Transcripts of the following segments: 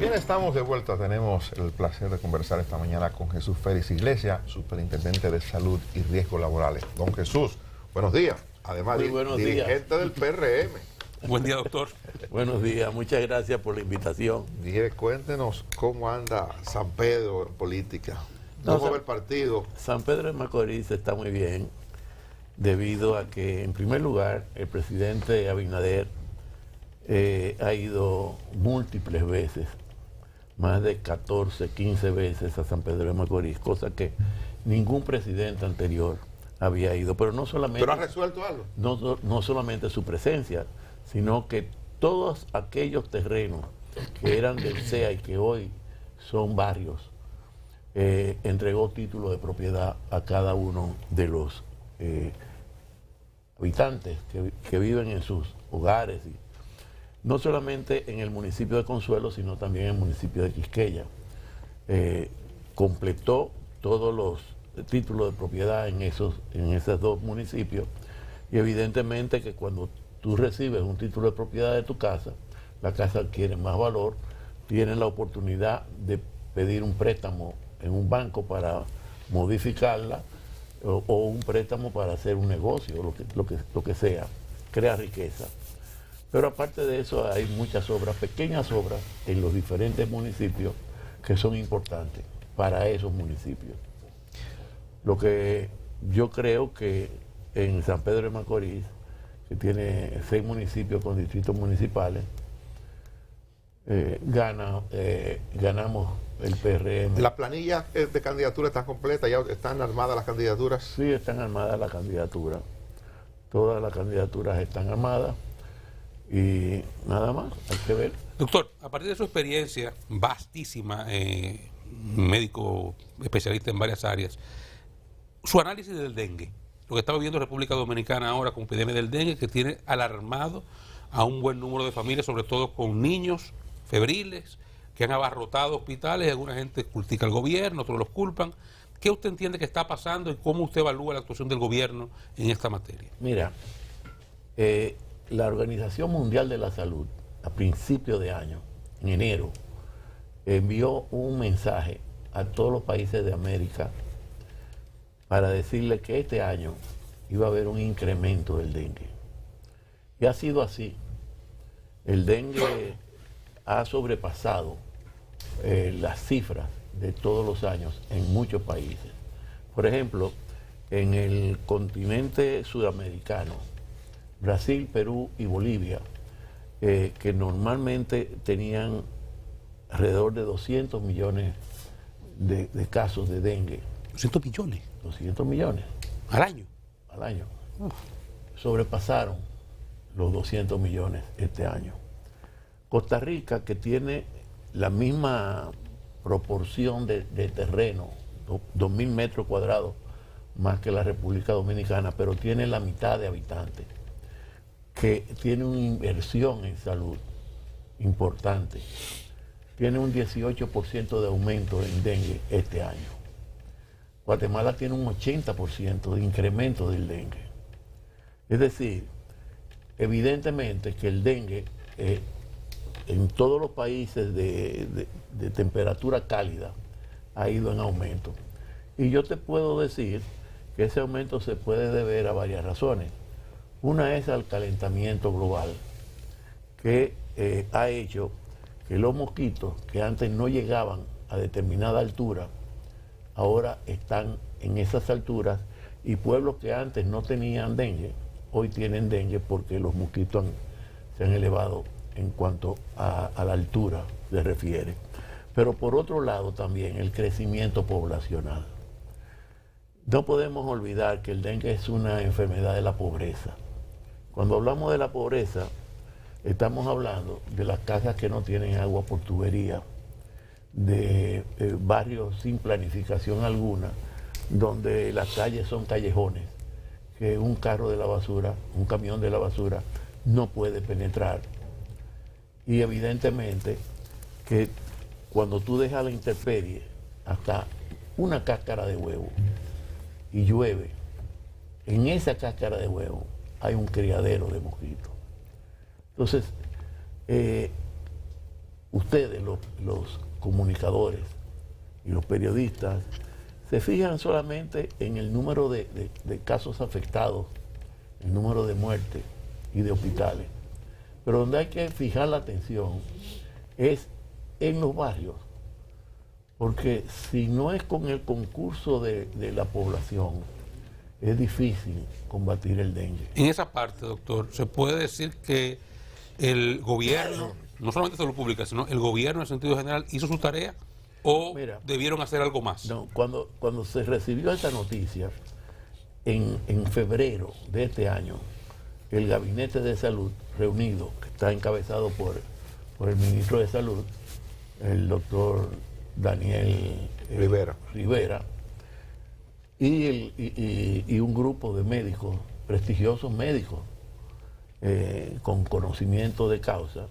Bien, estamos de vuelta. Tenemos el placer de conversar esta mañana con Jesús Félix Iglesias, Superintendente de Salud y Riesgos Laborales. Don Jesús, buenos días. Además, dirigente del PRM. Buen día, doctor. Buenos días, muchas gracias por la invitación. Dije, cuéntenos cómo anda San Pedro en política. ¿Cómo va el partido? San Pedro de Macorís está muy bien, debido a que, en primer lugar, el presidente Abinader ha ido múltiples veces, más de 14, 15 veces a San Pedro de Macorís, cosa que ningún presidente anterior había ido. Pero no solamente... ¿Pero ha resuelto algo? No solamente su presencia, sino que todos aquellos terrenos que eran del CEA y que hoy son barrios, entregó título de propiedad a cada uno de los habitantes que viven en sus hogares, y no solamente en el municipio de Consuelo, sino también en el municipio de Quisqueya. Completó todos los títulos de propiedad en esos dos municipios, y evidentemente que cuando tú recibes un título de propiedad de tu casa, la casa adquiere más valor, tienes la oportunidad de pedir un préstamo en un banco para modificarla, o un préstamo para hacer un negocio, lo que sea, crea riqueza. Pero aparte de eso hay muchas obras, pequeñas obras en los diferentes municipios que son importantes para esos municipios. Lo que yo creo que en San Pedro de Macorís, que tiene 6 municipios con distritos municipales, ganamos el PRM. ¿La planilla de candidatura está completa? ¿Ya están armadas las candidaturas? Sí, están armadas las candidaturas. Todas las candidaturas están armadas. Y nada más, hay que ver. Doctor, a partir de su experiencia vastísima, médico especialista en varias áreas, su análisis del dengue, lo que está viviendo República Dominicana ahora con epidemia del dengue, que tiene alarmado a un buen número de familias, sobre todo con niños febriles, que han abarrotado hospitales, alguna gente critica al gobierno, otros los culpan. ¿Qué usted entiende que está pasando y cómo usted evalúa la actuación del gobierno en esta materia? Mira, la Organización Mundial de la Salud, a principio de año, en enero, envió un mensaje a todos los países de América para decirle que este año iba a haber un incremento del dengue. Y ha sido así. El dengue ha sobrepasado las cifras de todos los años en muchos países. Por ejemplo, en el continente sudamericano, Brasil, Perú y Bolivia, que normalmente tenían alrededor de 200 millones de casos de dengue. 200 millones. 200 millones. ¿Al año? Al año. Sobrepasaron los 200 millones este año. Costa Rica, que tiene la misma proporción de terreno, 2.000 metros cuadrados más que la República Dominicana, pero tiene la mitad de habitantes, que tiene una inversión en salud importante, tiene un 18% de aumento en dengue este año. Guatemala tiene un 80% de incremento del dengue. Es decir, evidentemente que el dengue en todos los países de temperatura cálida ha ido en aumento. Y yo te puedo decir que ese aumento se puede deber a varias razones. Una es al calentamiento global, que ha hecho que los mosquitos que antes no llegaban a determinada altura, ahora están en esas alturas, y pueblos que antes no tenían dengue, hoy tienen dengue porque los mosquitos se han elevado en cuanto a la altura se refiere. Pero por otro lado también el crecimiento poblacional. No podemos olvidar que el dengue es una enfermedad de la pobreza. Cuando hablamos de la pobreza, estamos hablando de las casas que no tienen agua por tubería, de barrios sin planificación alguna, donde las calles son callejones, que un carro de la basura, un camión de la basura, no puede penetrar. Y evidentemente que cuando tú dejas a la intemperie hasta una cáscara de huevo y llueve, en esa cáscara de huevo hay un criadero de mosquitos. Entonces, ustedes, los comunicadores y los periodistas, se fijan solamente en el número de casos afectados, el número de muertes y de hospitales. Pero donde hay que fijar la atención es en los barrios, porque si no es con el concurso de la población, es difícil combatir el dengue. En esa parte, doctor, se puede decir que el gobierno, no solamente Salud Pública, sino el gobierno en sentido general, hizo su tarea o debieron hacer algo más. No, cuando se recibió esta noticia, en febrero de este año, el Gabinete de Salud reunido, que está encabezado por el ministro de Salud, el doctor Daniel Rivera, y un grupo de médicos, prestigiosos médicos, con conocimiento de causa,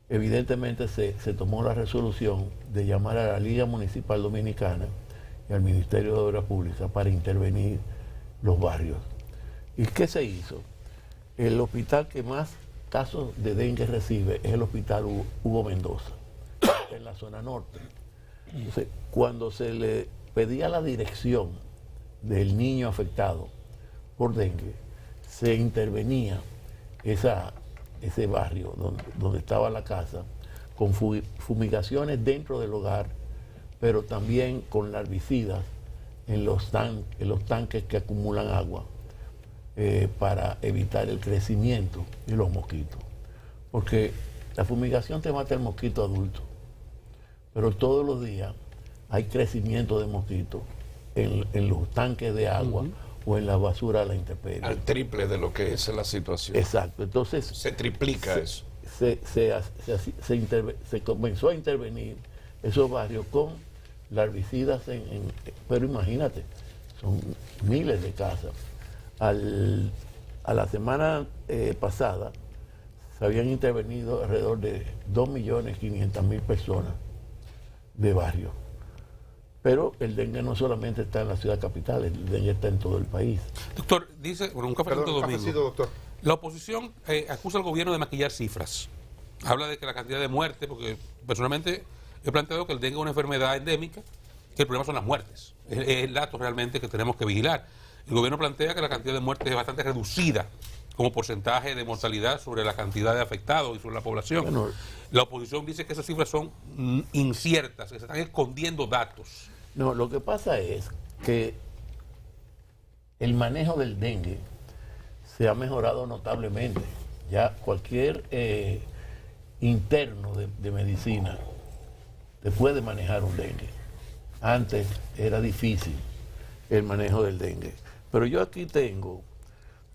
evidentemente se tomó la resolución de llamar a la Liga Municipal Dominicana y al Ministerio de Obras Públicas para intervenir los barrios. ¿Y qué se hizo? El hospital que más casos de dengue recibe es el Hospital Hugo Mendoza, en la zona norte. Entonces, cuando se le pedía la dirección del niño afectado por dengue, se intervenía ese barrio donde estaba la casa con fumigaciones dentro del hogar, pero también con larvicidas en los tanques que acumulan agua para evitar el crecimiento de los mosquitos. Porque la fumigación te mata el mosquito adulto, pero todos los días hay crecimiento de mosquitos en los tanques de agua o en la basura a la intemperie. Al triple de lo que es la situación. Exacto. Entonces se triplica eso. Se comenzó a intervenir esos barrios con larvicidas, pero imagínate, son miles de casas. A la semana pasada se habían intervenido alrededor de 2.500.000 personas de barrio. Pero el dengue no solamente está en la ciudad capital, el dengue está en todo el país. Doctor, dice, bueno, un cafecito domingo. Doctor. La oposición acusa al gobierno de maquillar cifras. Habla de que la cantidad de muertes, porque personalmente he planteado que el dengue es una enfermedad endémica, que el problema son las muertes. Es el dato realmente que tenemos que vigilar. El gobierno plantea que la cantidad de muertes es bastante reducida como porcentaje de mortalidad sobre la cantidad de afectados y sobre la población. Bueno, la oposición dice que esas cifras son inciertas, que se están escondiendo datos. No, lo que pasa es que el manejo del dengue se ha mejorado notablemente. Ya cualquier interno de medicina te puede manejar un dengue. Antes era difícil el manejo del dengue. Pero yo aquí tengo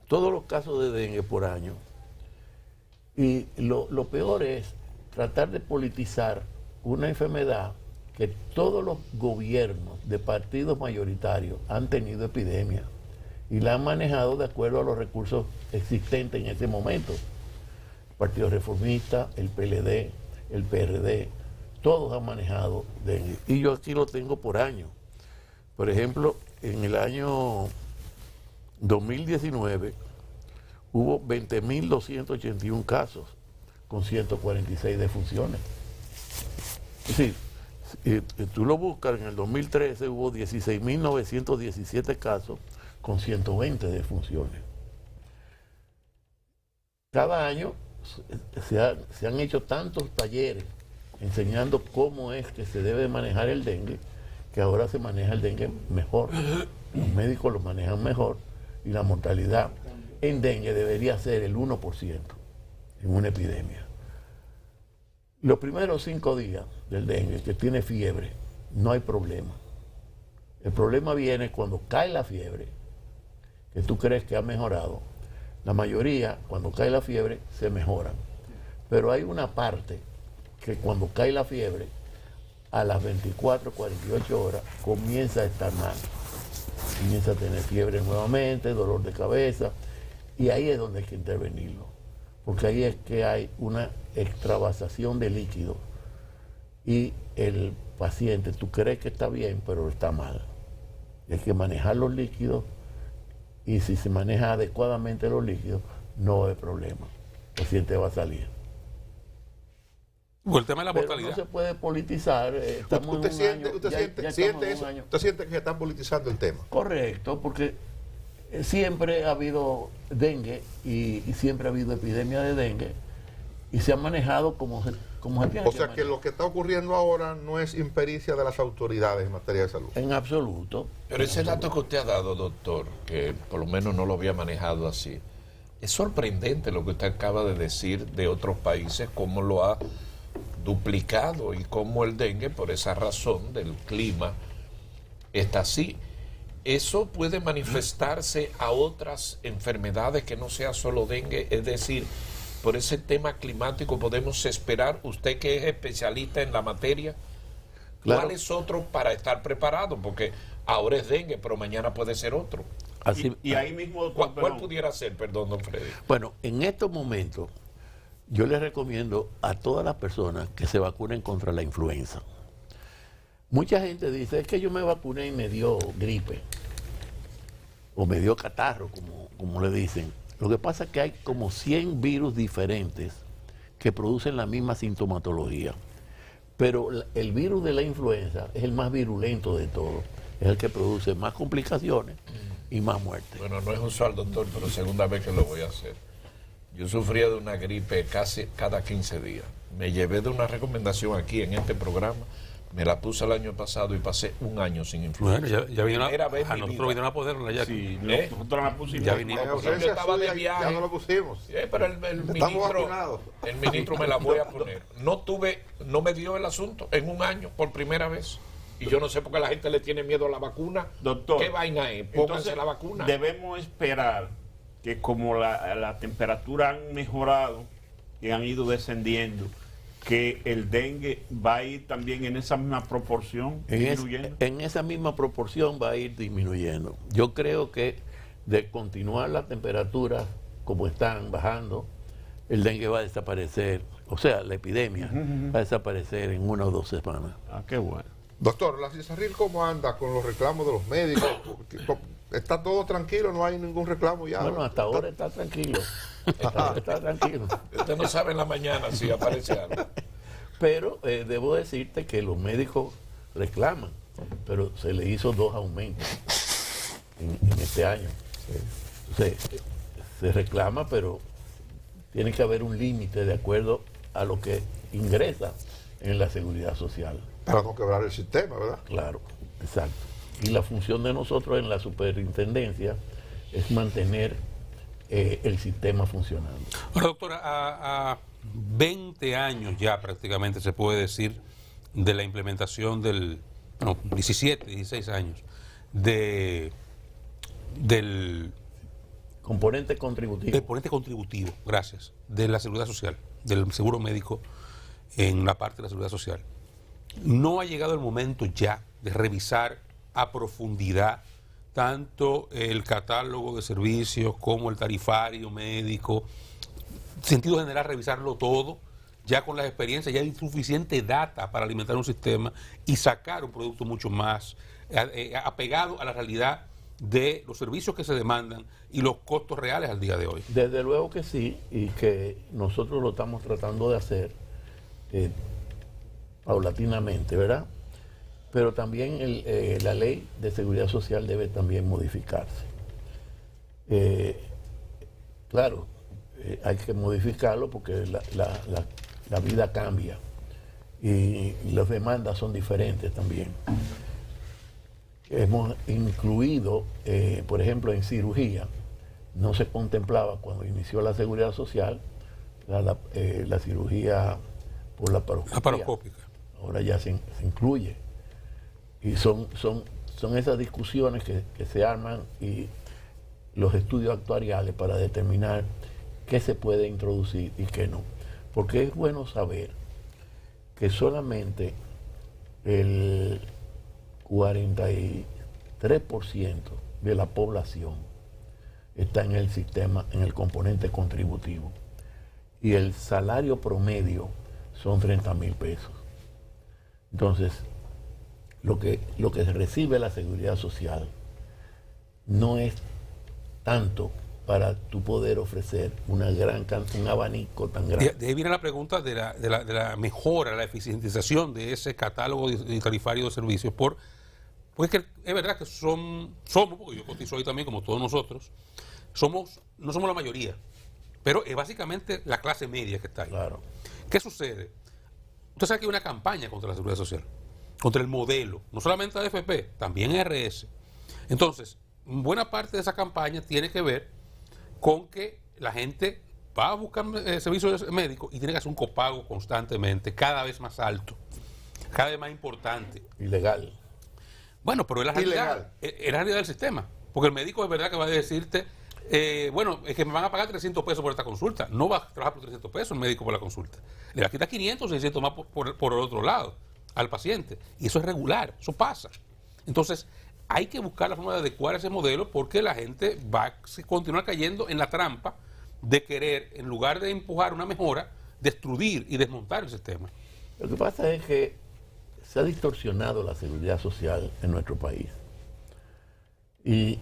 todos los casos de dengue por año. Y lo peor es tratar de politizar una enfermedad que todos los gobiernos de partidos mayoritarios han tenido epidemia y la han manejado de acuerdo a los recursos existentes en ese momento. El Partido Reformista, el PLD, el PRD, todos han manejado dengue. Y yo aquí lo tengo por año. Por ejemplo, en el año 2019 hubo 20.281 casos con 146 defunciones. Es decir, tú lo buscas, en el 2013 hubo 16.917 casos con 120 defunciones. Cada año se han hecho tantos talleres enseñando cómo es que se debe manejar el dengue, que ahora se maneja el dengue mejor. Los médicos lo manejan mejor y la mortalidad en dengue debería ser el 1% en una epidemia. Los primeros 5 días del dengue, que tiene fiebre, no hay problema. El problema viene cuando cae la fiebre, que tú crees que ha mejorado. La mayoría, cuando cae la fiebre, se mejoran. Pero hay una parte que cuando cae la fiebre, a las 24, 48 horas, comienza a estar mal. Comienza a tener fiebre nuevamente, dolor de cabeza, y ahí es donde hay que intervenirlo. Porque ahí es que hay una extravasación de líquido y el paciente, tú crees que está bien, pero está mal. Y hay que manejar los líquidos, y si se maneja adecuadamente los líquidos, no hay problema. El paciente va a salir. O el tema de la pero mortalidad. no se puede politizar. Estamos ¿Usted en un siente, año, usted ya- siente, ya siente estamos en eso? un año. ¿Usted siente que se está politizando el tema? Correcto, porque siempre ha habido dengue y siempre ha habido epidemia de dengue y se ha manejado como se tiene O sea que manejar. lo que está ocurriendo ahora no es impericia de las autoridades en materia de salud. En absoluto. Pero ese dato que usted ha dado, doctor, que por lo menos no lo había manejado así, es sorprendente lo que usted acaba de decir de otros países, cómo lo ha duplicado y cómo el dengue, por esa razón del clima, está así. Eso puede manifestarse a otras enfermedades que no sea solo dengue, es decir, por ese tema climático podemos esperar, usted que es especialista en la materia, Claro. ¿cuál es otro para estar preparado? Porque ahora es dengue, pero mañana puede ser otro. Así, Y ahí mismo, doctor, ¿Cuál perdón, pudiera ser, perdón, don Freddy? Bueno, en estos momentos yo les recomiendo a todas las personas que se vacunen contra la influenza. Mucha gente dice, es que yo me vacuné y me dio gripe o me dio catarro, como le dicen. Lo que pasa es que hay como 100 virus diferentes que producen la misma sintomatología. Pero el virus de la influenza es el más virulento de todos. Es el que produce más complicaciones y más muertes. Bueno, no es usual, doctor, pero segunda vez que lo voy a hacer. Yo sufría de una gripe casi cada 15 días. Me llevé de una recomendación aquí en este programa, me la puse el año pasado y pasé un año sin influenza. Bueno, ya vino Primera vez en a mi nosotros vida. vinieron a poderlo ya. sí, ¿Eh? nosotros la pusimos. Ya vinimos. En Yo ausencia estaba de suya, viaje. ya no lo pusimos. Pero el Estamos ministro, vacunados. el ministro me la voy a poner. No me dio el asunto en un año por primera vez. Y yo no sé por qué la gente le tiene miedo a la vacuna. Doctor, ¿Qué vaina es? Pónganse entonces, la vacuna. Debemos esperar que como la temperatura han mejorado y han ido descendiendo, que el dengue va a ir también en esa misma proporción disminuyendo. En esa misma proporción va a ir disminuyendo. Yo creo que de continuar las temperaturas como están bajando, el dengue va a desaparecer, o sea, la epidemia va a desaparecer en 1 o 2 semanas. Ah, qué bueno. Doctor, ¿la CISARRIL cómo anda con los reclamos de los médicos? ¿Está todo tranquilo? ¿No hay ningún reclamo ya? Bueno, hasta ahora está tranquilo. Hasta ahora está tranquilo. Usted no sabe en la mañana si aparece algo. Pero debo decirte que los médicos reclaman, pero se le hizo 2 aumentos en este año. Se reclama, pero tiene que haber un límite de acuerdo a lo que ingresa en la seguridad social. Para no quebrar el sistema, ¿verdad? Claro, exacto. Y la función de nosotros en la superintendencia es mantener el sistema funcionando. Ahora, doctora, a 20 años ya prácticamente se puede decir de la implementación 17, 16 años del Componente contributivo. ponente contributivo, gracias, de la seguridad social, del seguro médico en la parte de la seguridad social. ¿No ha llegado el momento ya de revisar a profundidad tanto el catálogo de servicios como el tarifario médico? En sentido general, revisarlo todo, ya con las experiencias, ya hay suficiente data para alimentar un sistema y sacar un producto mucho más apegado a la realidad de los servicios que se demandan y los costos reales al día de hoy. Desde luego que sí, y que nosotros lo estamos tratando de hacer paulatinamente, ¿verdad? Pero también la ley de seguridad social debe también modificarse. Claro, hay que modificarlo porque la vida cambia y las demandas son diferentes también. Hemos incluido, por ejemplo, en cirugía, no se contemplaba cuando inició la seguridad social la cirugía por la Laparoscópica. Ahora ya se incluye. Y son esas discusiones que se arman y los estudios actuariales para determinar qué se puede introducir y qué no. Porque es bueno saber que solamente el 43% de la población está en el sistema, en el componente contributivo. Y el salario promedio son 30,000 pesos. Entonces, lo que recibe la seguridad social no es tanto para tú poder ofrecer un abanico tan grande. De ahí viene la pregunta de la mejora, la eficientización de ese catálogo tarifario de servicios. Porque es verdad que somos, porque yo cotizo ahí también como todos nosotros, no somos la mayoría, pero es básicamente la clase media que está ahí. Claro. ¿Qué sucede? Usted sabe que hay una campaña contra la seguridad social, contra el modelo, no solamente AFP, también ARS. Entonces, buena parte de esa campaña tiene que ver con que la gente va a buscar servicios médicos y tiene que hacer un copago constantemente, cada vez más alto, cada vez más importante. Ilegal. Bueno, pero es la realidad del sistema. Porque el médico es verdad que va a decirte, bueno, es que me van a pagar 300 pesos por esta consulta. No va a trabajar por 300 pesos el médico por la consulta. Le va a quitar 500 o 600 más por el otro lado al paciente. Y eso es regular, eso pasa. Entonces, hay que buscar la forma de adecuar ese modelo porque la gente va a continuar cayendo en la trampa de querer, en lugar de empujar una mejora, destruir y desmontar el sistema. Lo que pasa es que se ha distorsionado la seguridad social en nuestro país. Y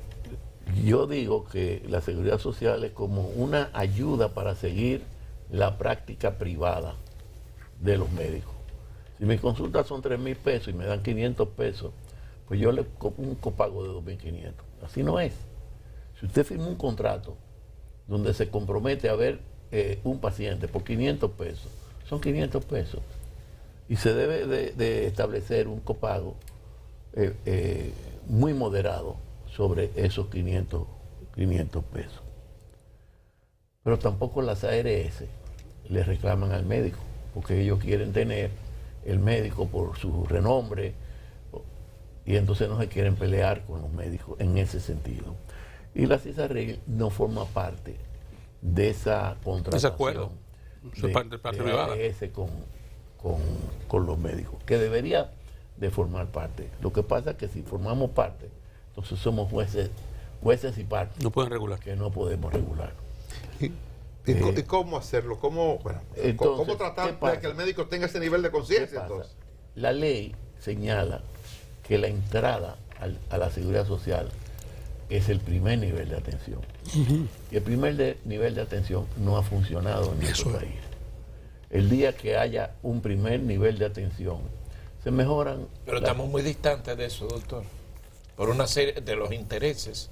yo digo que la seguridad social es como una ayuda para seguir la práctica privada de los médicos. Si mis consultas son 3,000 pesos y me dan 500 pesos, pues yo le cobro un copago de 2,500. Así no es. Si usted firma un contrato donde se compromete a ver un paciente por 500 pesos, son 500 pesos. Y se debe de establecer un copago muy moderado sobre esos 500 pesos. Pero tampoco las ARS le reclaman al médico, porque ellos quieren tener el médico por su renombre, y entonces no se quieren pelear con los médicos en ese sentido. Y la CISARRIL no forma parte de esa contratación. Ese acuerdo de ARS con los médicos, que debería de formar parte. Lo que pasa es que si formamos parte, entonces somos jueces y partes. No pueden regular. Que no podemos regular. ¿Y cómo hacerlo? ¿Cómo tratar de que el médico tenga ese nivel de conciencia? La ley señala que la entrada a la seguridad social es el primer nivel de atención. Y el primer nivel de atención no ha funcionado en nuestro país. El día que haya un primer nivel de atención, se mejoran... Pero estamos muy distantes de eso, doctor, por una serie de los intereses.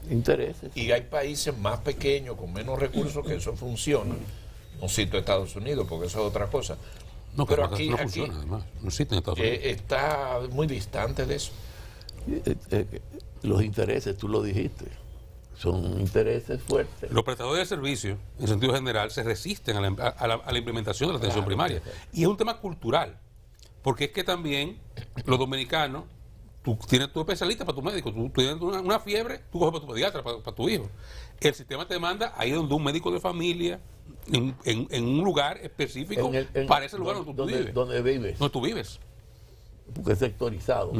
Y hay países más pequeños, con menos recursos, que eso funciona. No cito Estados Unidos, porque eso es otra cosa. No, pero aquí no funciona, además. No existe en Estados Unidos. Está muy distante de eso. Los intereses, tú lo dijiste, son intereses fuertes. Los prestadores de servicios, en sentido general, se resisten a la implementación de la atención primaria. Y es un tema cultural, porque es que también los dominicanos, tú tienes tu especialista para tu médico, tú tienes una fiebre, tú coges para tu pediatra, para tu hijo. El sistema te manda ahí donde un médico de familia, en un lugar específico, para ese lugar donde tú vives. Donde vives. Donde tú vives. Porque es sectorizado.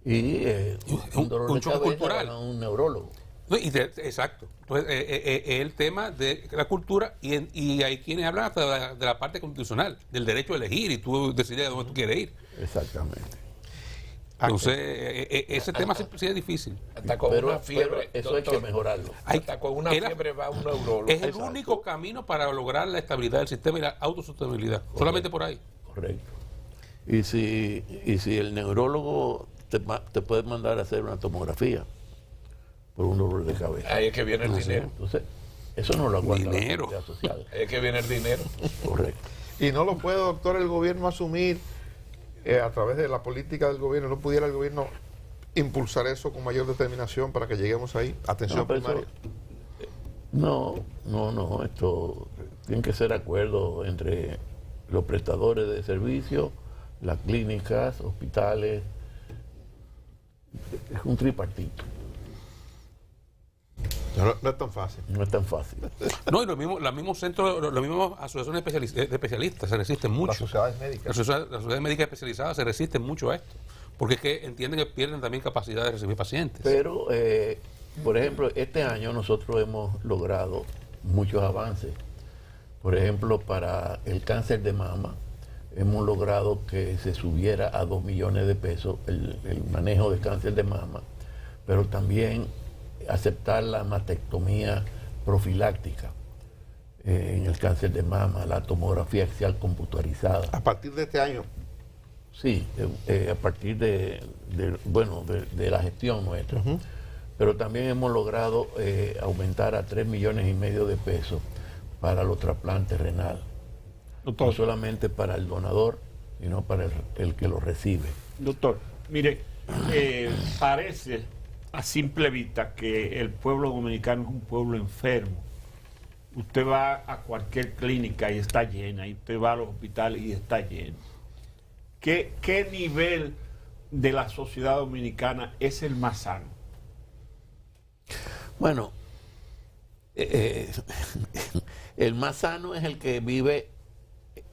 Y un dolor de cabeza cultural. A un neurólogo. Exacto. Entonces, el tema de la cultura, y hay quienes hablan hasta de la parte constitucional, del derecho a elegir y tú decides a dónde tú quieres ir. Exactamente. Entonces, ese tema sí es difícil. Hasta con una fiebre, eso doctor, hay que mejorarlo. Hasta con una fiebre va un neurólogo. Es el único camino para lograr la estabilidad del sistema y la autosostenibilidad. Correcto. Solamente por ahí. Correcto. Y si el neurólogo te puede mandar a hacer una tomografía por un dolor de cabeza. Ahí es que viene el dinero. Entonces, eso no lo aguanta la seguridad social. Ahí es que viene el dinero. Correcto. Y no lo puede, doctor, el gobierno asumir a través de la política del gobierno. ¿No pudiera el gobierno impulsar eso con mayor determinación para que lleguemos ahí? Atención primaria. No, esto tiene que ser acuerdo entre los prestadores de servicios, las clínicas, hospitales. Es un tripartito. No es tan fácil. No es tan fácil. No, y los mismos centros, las mismas asociaciones de especialistas se resisten mucho. Las sociedades médicas. Las sociedades médicas especializadas se resisten mucho a esto, porque es que entienden que pierden también capacidad de recibir pacientes. Pero, por ejemplo, este año nosotros hemos logrado muchos avances. Por ejemplo, para el cáncer de mama, hemos logrado que se subiera a 2 millones de pesos el manejo de cáncer de mama, pero también aceptar la mastectomía profiláctica en el cáncer de mama, la tomografía axial computarizada. A partir de este año. Sí, a partir de la gestión nuestra. Pero también hemos logrado aumentar a 3,5 millones de pesos para los trasplantes renal. Doctor. No solamente para el donador, sino para el que lo recibe. Doctor, mire, parece a simple vista que el pueblo dominicano es un pueblo enfermo. Usted va a cualquier clínica y está llena, y usted va a los hospitales y está lleno. ¿Qué nivel de la sociedad dominicana es el más sano? Bueno, el más sano es el que vive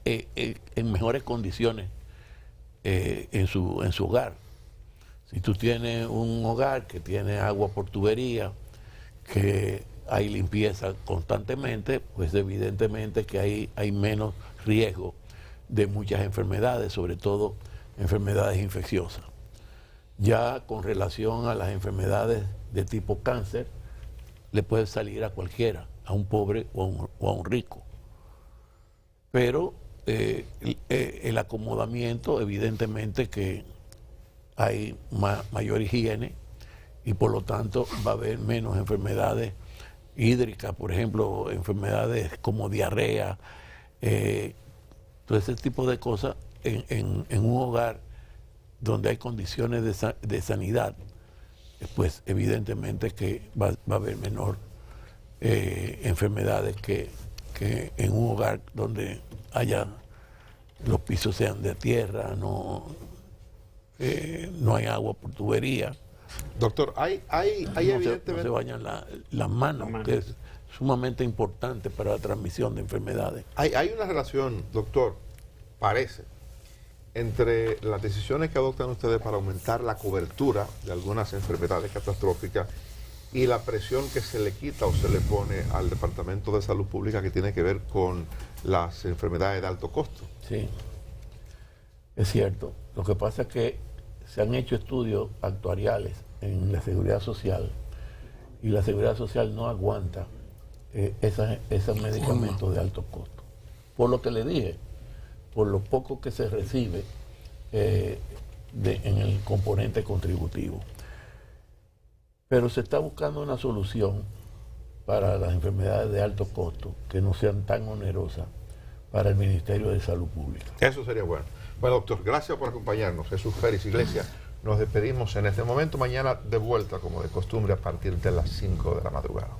en mejores condiciones en su hogar. Si tú tienes un hogar que tiene agua por tubería, que hay limpieza constantemente, pues evidentemente que hay menos riesgo de muchas enfermedades, sobre todo enfermedades infecciosas. Ya con relación a las enfermedades de tipo cáncer, le puede salir a cualquiera, a un pobre o a un rico. Pero el acomodamiento, evidentemente que hay mayor higiene y por lo tanto va a haber menos enfermedades hídricas, por ejemplo, enfermedades como diarrea, todo ese tipo de cosas en un hogar donde hay condiciones de sanidad, pues evidentemente que va a haber menor enfermedades que en un hogar donde los pisos sean de tierra, no hay agua por tubería. Doctor, hay evidentemente... No se bañan las manos, que es sumamente importante para la transmisión de enfermedades. Hay una relación, doctor, parece, entre las decisiones que adoptan ustedes para aumentar la cobertura de algunas enfermedades catastróficas y la presión que se le quita o se le pone al Departamento de Salud Pública que tiene que ver con las enfermedades de alto costo. Sí, es cierto. Lo que pasa es que se han hecho estudios actuariales en la seguridad social y la seguridad social no aguanta esos medicamentos de alto costo. Por lo que le dije, por lo poco que se recibe en el componente contributivo. Pero se está buscando una solución para las enfermedades de alto costo que no sean tan onerosas para el Ministerio de Salud Pública. Eso sería bueno. Bueno, doctor, gracias por acompañarnos. Jesús Félix Iglesias. Nos despedimos en este momento. Mañana de vuelta, como de costumbre, a partir de las 5 de la madrugada.